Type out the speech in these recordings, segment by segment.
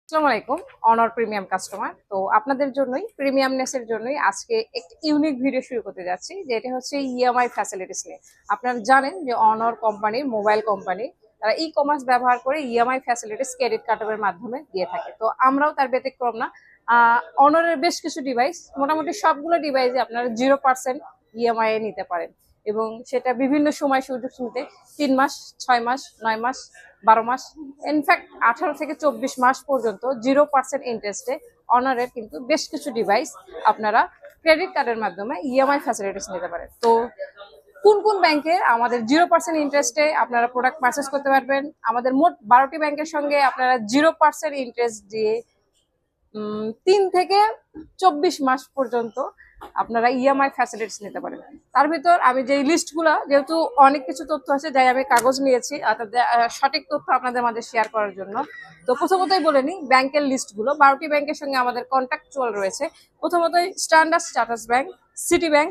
আসসালামু আলাইকুম অনর প্রিমিয়াম কাস্টমার। তো আপনাদের জন্যই প্রিমিয়ামনেসের জন্যই আজকে একটি ইউনিক ভিডিও শুরু করতে যাচ্ছি, যেটা হচ্ছে ইএমআই ফ্যাসিলিটিস নিয়ে। আপনারা জানেন যে অনর কোম্পানি মোবাইল কোম্পানি, তারা ই কমার্স ব্যবহার করে ইএমআই ফ্যাসিলিটিস ক্রেডিট কার্ডের মাধ্যমে দিয়ে থাকে। তো আমরাও তার ব্যতিক্রম না। অনরের বেশ কিছু ডিভাইস, মোটামুটি সবগুলো ডিভাইসে আপনারা 0% ইএমআই এ নিতে পারেন, এবং সেটা বিভিন্ন সময় সুযোগ নিতে 3 মাস, 6 মাস, 9 মাস, 12 মাস, ইনফ্যাক্ট 18 থেকে 24 মাস পর্যন্ত 0% ইন্টারেস্টে অনারের কিন্তু বেশ কিছু ডিভাইস আপনারা ক্রেডিট কার্ডের মাধ্যমে ইএমআই ফ্যাসিলিটিস নিতে পারেন। তো কোন কোন ব্যাংকে আমাদের 0% ইন্টারেস্টে আপনারা প্রোডাক্ট পারচেস করতে পারবেন? আমাদের মোট 12টি ব্যাংকের সঙ্গে আপনারা 0% ইন্টারেস্ট দিয়ে 3 থেকে 24 মাস পর্যন্ত আপনারা ইএমআই ফ্যাসিলিটিস নিতে পারেন। তার ভিতর আমি যে লিস্টগুলো, যেহেতু অনেক কিছু তথ্য আছে, যাই আমি কাগজ নিয়েছি অর্থাৎ সঠিক তথ্য আপনাদের মাঝে শেয়ার করার জন্য। তো প্রথমতই বলে নিই ব্যাংকের লিস্টগুলো। 12টি ব্যাংকের সঙ্গে আমাদের কন্ট্রাকচুয়াল রয়েছে। প্রথমতই Standard Chartered Bank, City Bank,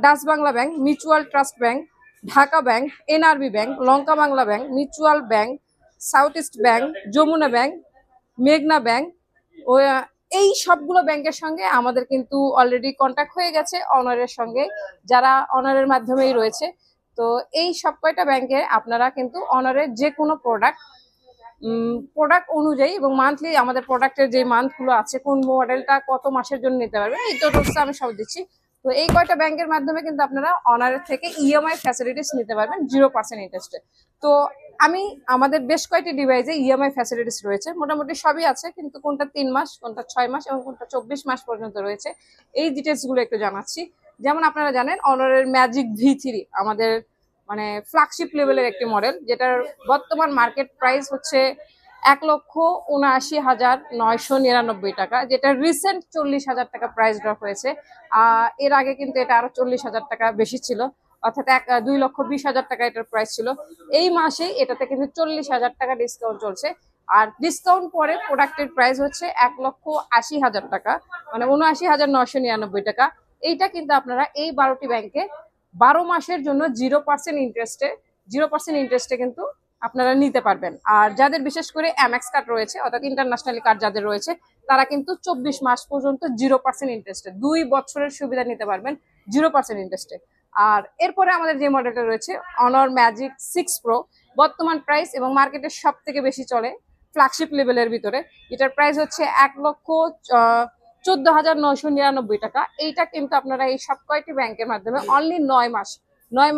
Dutch Bangla Bank, Mutual Trust Bank, Dhaka Bank, NRB Bank, Lanka Bangla Bank, Mutual Bank, South East Bank, Jamuna Bank, মেঘনা ব্যাংক। ও এই সবগুলো ব্যাংকের সঙ্গে আমাদের কিন্তু অলরেডি কন্ট্যাক্ট হয়ে গেছে অনারের সঙ্গে, যারা অনারের মাধ্যমেই রয়েছে। তো এই সব কয়টা ব্যাংকে আপনারা কিন্তু অনারের যে কোনো প্রোডাক্ট অনুযায়ী এবং মান্থলি আমাদের প্রোডাক্টের যে মান্থগুলো আছে, কোন মডেলটা কত মাসের জন্য নিতে পারবেন, এই টোটালসটা আমি সব দিচ্ছি। তো এই কয়টা ব্যাংকের মাধ্যমে কিন্তু আপনারা অনারের থেকে ইএমআই ফ্যাসিলিটিস নিতে পারবেন 0% ইন্টারেস্টে। তো আমাদের বেশ কয়েকটি ডিভাইসে ইএমআই ফ্যাসিলিটিস রয়েছে, মোটামুটি সবই আছে, কিন্তু কোনটা 3 মাস, কোনটা 6 মাস এবং কোনটা 24 মাস পর্যন্ত রয়েছে, এই ডিটেলসগুলো একটু জানাচ্ছি। যেমন আপনারা জানেন অনারের ম্যাজিক V3 আমাদের মানে ফ্ল্যাগশিপ লেভেলের একটি মডেল, যেটার বর্তমান মার্কেট প্রাইস হচ্ছে 1,79,999 টাকা, যেটা রিসেন্ট 40,000 টাকা প্রাইস ড্রপ হয়েছে। এর আগে কিন্তু এটা আরো 40,000 টাকা বেশি ছিল, অর্থাৎ 2,20,000 টাকা এটার প্রাইস ছিল। এই মাসে এটাতে কিন্তু 40,000 টাকা ডিসকাউন্ট চলছে, আর ডিসকাউন্ট পরে প্রোডাক্টের প্রাইস হচ্ছে 1,80,000 টাকা, মানে 79,999 টাকা। এইটা কিন্তু আপনারা এই 12টি ব্যাংকে 12 মাসের জন্য 0% ইন্টারেস্টে কিন্তু আপনারা নিতে পারবেন। আর যাদের বিশেষ করে এমএক্স কার্ড রয়েছে, অর্থাৎ ইন্টারন্যাশনাল কার্ড যাদের রয়েছে, তারা কিন্তু 24 মাস পর্যন্ত 0% ইন্টারেস্টে 2 বছরের সুবিধা নিতে পারবেন 0% ইন্টারেস্টে। আর এরপরে আমাদের যে মডেলটা রয়েছে অনর ম্যাজিক 6 প্রো, বর্তমান প্রাইস এবং মার্কেটের সব থেকে বেশি চলে ফ্ল্যাগশিপ লেভেলের ভিতরে, এটার প্রাইস হচ্ছে 1,14,999 টাকা। এইটা কিন্তু আপনারা এই সব কয়টি ব্যাংকের মাধ্যমে অনলি 9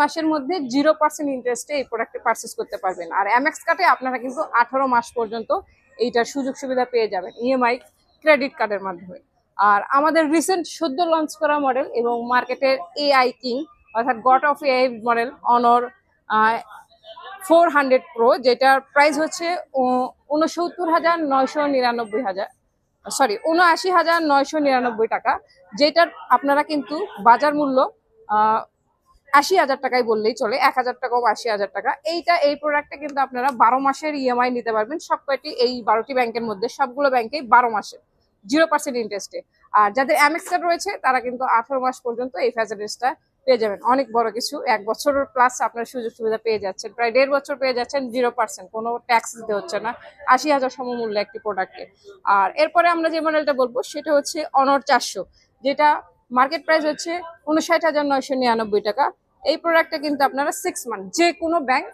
মাসের মধ্যে 0% ইন্টারেস্টে এই প্রোডাক্টটি পারচেস করতে পারবেন। আর এমএক্স কার্ডে আপনারা কিন্তু 18 মাস পর্যন্ত এইটার সুযোগ সুবিধা পেয়ে যাবেন ইএমআই ক্রেডিট কার্ডের মাধ্যমে। আর আমাদের রিসেন্ট সদ্য লঞ্চ করা মডেল এবং মার্কেটের এআই কিং অর্থাৎ গড অফ এআই মডেল অনর 400 প্রো, যেটার প্রাইস হচ্ছে 79,999 টাকা, যেটার আপনারা কিন্তু বাজার মূল্য 80,000 টাকায় বললেই চলে, 1,000 টাকা কম 80,000 টাকা। এই প্রোডাক্টটা কিন্তু আপনারা 12 মাসের ইএমআই নিতে পারবেন সব কয়টি, এই 12টি ব্যাংকের মধ্যে সবগুলো ব্যাংকেই 12 মাসের 0% ইন্টারেস্টে। আর যাদের এমএক্স কার্ড রয়েছে তারা কিন্তু 18 মাস পর্যন্ত এই ফ্যাসিলিটিসটা পেয়ে যাবেন। অনেক বড় কিছু, 1 বছর প্লাস আপনার সুযোগ সুবিধা পেয়ে যাচ্ছেন, প্রায় 1.5 বছর পেয়ে যাচ্ছেন 0%, কোনো ট্যাক্স দিতে হচ্ছে না 80,000 সমমূল্য একটি প্রোডাক্টে। আর এরপরে আমরা যে মডেলটা বলবো সেটা হচ্ছে অনর 400, যেটা মার্কেট প্রাইস হচ্ছে 59,999 টাকা। এই প্রোডাক্টটা কিন্তু আপনারা 6 মান্থ যে কোনো ব্যাংক,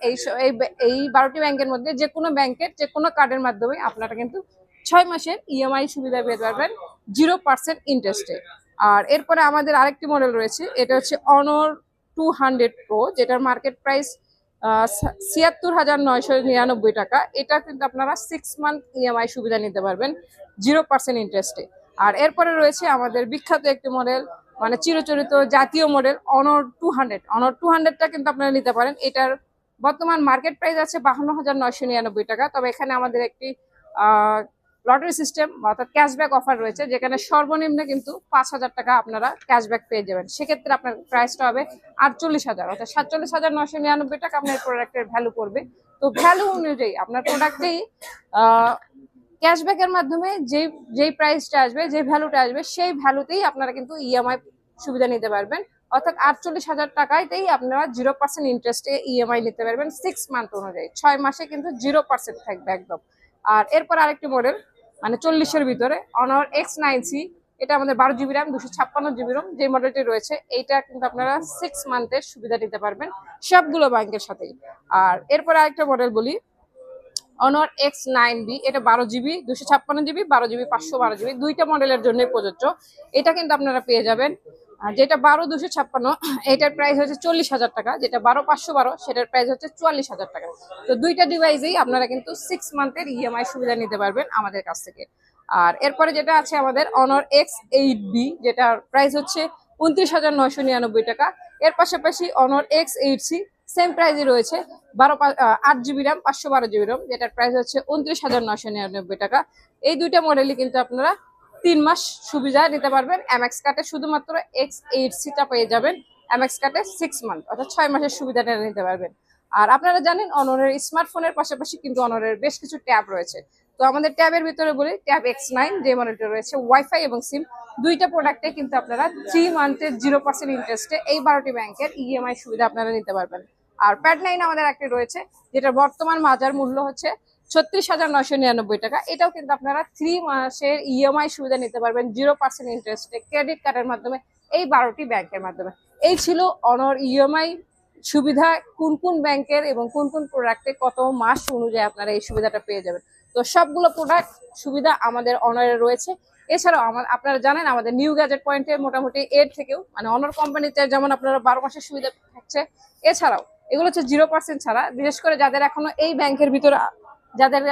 এই 12টি ব্যাংকের মধ্যে যে কোনো ব্যাংকের যে কোনো কার্ডের মাধ্যমে আপনারা কিন্তু 6 মাসের ইএমআই সুবিধা পেতে পারবেন 0% ইন্টারেস্টে। আর এরপরে আমাদের আরেকটি মডেল রয়েছে, এটা হচ্ছে অনর 200 প্রো, যেটার মার্কেট প্রাইস 76,999 টাকা। এটা কিন্তু আপনারা 6 মান্থ ইএমআই সুবিধা নিতে পারবেন 0% ইন্টারেস্টে। আর এরপরে রয়েছে আমাদের বিখ্যাত একটি মডেল, মানে চিরচরিত জাতীয় মডেল অনর 200টা কিন্তু আপনারা নিতে পারেন। এটার বর্তমান মার্কেট প্রাইস আছে 52,999 টাকা। তবে এখানে আমাদের একটি লটারি সিস্টেম অর্থাৎ ক্যাশব্যাক অফার রয়েছে, যেখানে সর্বনিম্ন কিন্তু 5,000 টাকা আপনারা ক্যাশব্যাক পেয়ে যাবেন। সেক্ষেত্রে আপনার প্রাইসটা হবে 48,000, অর্থাৎ 47,999 টাকা আপনার প্রোডাক্টের ভ্যালু করবে। তো ভ্যালু অনুযায়ী আপনার প্রোডাক্টেই ক্যাশব্যাকের মাধ্যমে যেই প্রাইসটা আসবে, যে ভ্যালুটা আসবে, সেই ভ্যালুতেই আপনারা কিন্তু ইএমআই সুবিধা নিতে পারবেন। অর্থাৎ 48,000 টাকাতেই আপনারা 0% ইন্টারেস্টে ইএমআই নিতে পারবেন 6 মান্থ অনুযায়ী। 6 মাসে কিন্তু 0% থাকবে একদম। আর এরপর আরেকটি মডেল মানে 40-এর ভিতরে অনর X9C, এটা আমাদের 12 GB র্যাম 256 GB রোম যে মডেলটি রয়েছে, এইটা কিন্তু আপনারা 6 মান্থের সুবিধা নিতে পারবেন সবগুলো ব্যাংকের সাথেই। আর এরপরে আরেকটা মডেল বলি, অনর X9B, এটা 12 GB 256 GB, 12 GB 512 GB, দুইটা মডেলের জন্য প্রযোজ্য। এটা কিন্তু আপনারা পেয়ে যাবেন যেটা 12 256, এটার প্রাইস হচ্ছে 40,000 টাকা, যেটা 12 512 সেটার প্রাইস হচ্ছে 44,000 টাকা। তো দুইটা ডিভাইসেই আপনারা কিন্তু 6 মান্থের ইএমআই সুবিধা নিতে পারবেন আমাদের কাছ থেকে। আর এরপরে যেটা আছে আমাদের অনর X8B, যেটার প্রাইস হচ্ছে 29,999 টাকা। এর পাশাপাশি অনর X8C সেম প্রাইসই রয়েছে, 8 GB র্যাম 512 GB রোম, যেটার প্রাইস হচ্ছে 29,999 টাকা। এই দুইটা মডেলই কিন্তু আপনারা 3 মাস সুবিধা নিতে পারবেন। এমএক্স কার্ডে শুধুমাত্র X8C-টা পেয়ে যাবেন, এমএক্স কার্ডে 6 মান্থ অর্থাৎ 6 মাসের সুবিধাটা নিতে পারবেন। আর আপনারা জানেন অনরের স্মার্টফোনের পাশাপাশি কিন্তু অনরের বেশ কিছু ট্যাব রয়েছে। তো আমাদের ট্যাবের ভিতরে বলি, ট্যাব X9 যে মডেলটা রয়েছে, ওয়াইফাই এবং সিম দুইটা প্রোডাক্টে কিন্তু আপনারা 3 মান্থের 0% ইন্টারেস্টে এই 12টি ব্যাংকের ইএমআই সুবিধা আপনারা নিতে পারবেন। আর প্যাড 9 আমাদের একটা রয়েছে, যেটার বর্তমান বাজার মূল্য হচ্ছে 36,999 টাকা। এটাও কিন্তু আপনারা 3 মাসের ইএমআই সুবিধা নিতে পারবেন 0% ইন্টারেস্টে ক্রেডিট কার্ডের মাধ্যমে এই 12টি ব্যাংকের মাধ্যমে। এই ছিল অনর ইএমআই সুবিধা, কোন কোন ব্যাংকের এবং কোন কোন প্রোডাক্টে কত মাস অনুযায়ী আপনারা এই সুবিধাটা পেয়ে যাবেন। তো সবগুলো প্রোডাক্ট সুবিধা আমাদের অনরে রয়েছে। এছাড়াও আপনারা জানেন আমাদের নিউ গ্যাজেট পয়েন্টে মোটামুটি এর থেকেও মানে অনর কোম্পানিতে যেমন আপনারা 12 মাসের সুবিধা থাকছে, এছাড়াও এগুলো হচ্ছে 0% ছাড়া। বিশেষ করে যাদের এখনো এই ব্যাংকের ভিতরে যাদের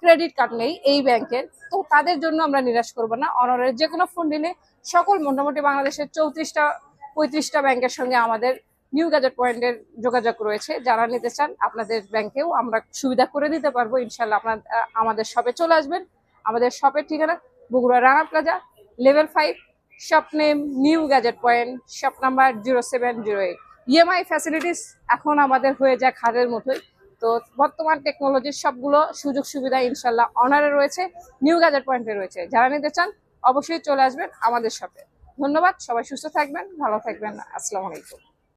ক্রেডিট কার্ড নেই এই ব্যাংকের, তো তাদের জন্য আমরা নিরাশ করব না। অনরের যে কোনো ফোন নিলে সকল মোটামুটি বাংলাদেশের 34-35টা ব্যাংকের সঙ্গে আমাদের নিউ গ্যাজেট পয়েন্টের যোগাযোগ রয়েছে। যারা নিতে চান আপনাদের ব্যাংকেও আমরা সুবিধা করে দিতে পারবো ইনশাল্লাহ। আমাদের শপে চলে আসবেন। আমাদের শপের ঠিকানা Bogura Rana plaza, level 5, shop name new gadget point, shop number 0708। EMI facilities এখন আমাদের হয়ে যায় খাদের মতোই। তো বর্তমান টেকনোলজির সবগুলো সুযোগ সুবিধা ইনশাল্লাহ অনারে রয়েছে, নিউ গ্যাজেট পয়েন্টে রয়েছে। যারা নিতে চান অবশ্যই চলে আসবেন আমাদের শপে। ধন্যবাদ, সবাই সুস্থ থাকবেন, ভালো থাকবেন, আসসালামু আলাইকুম।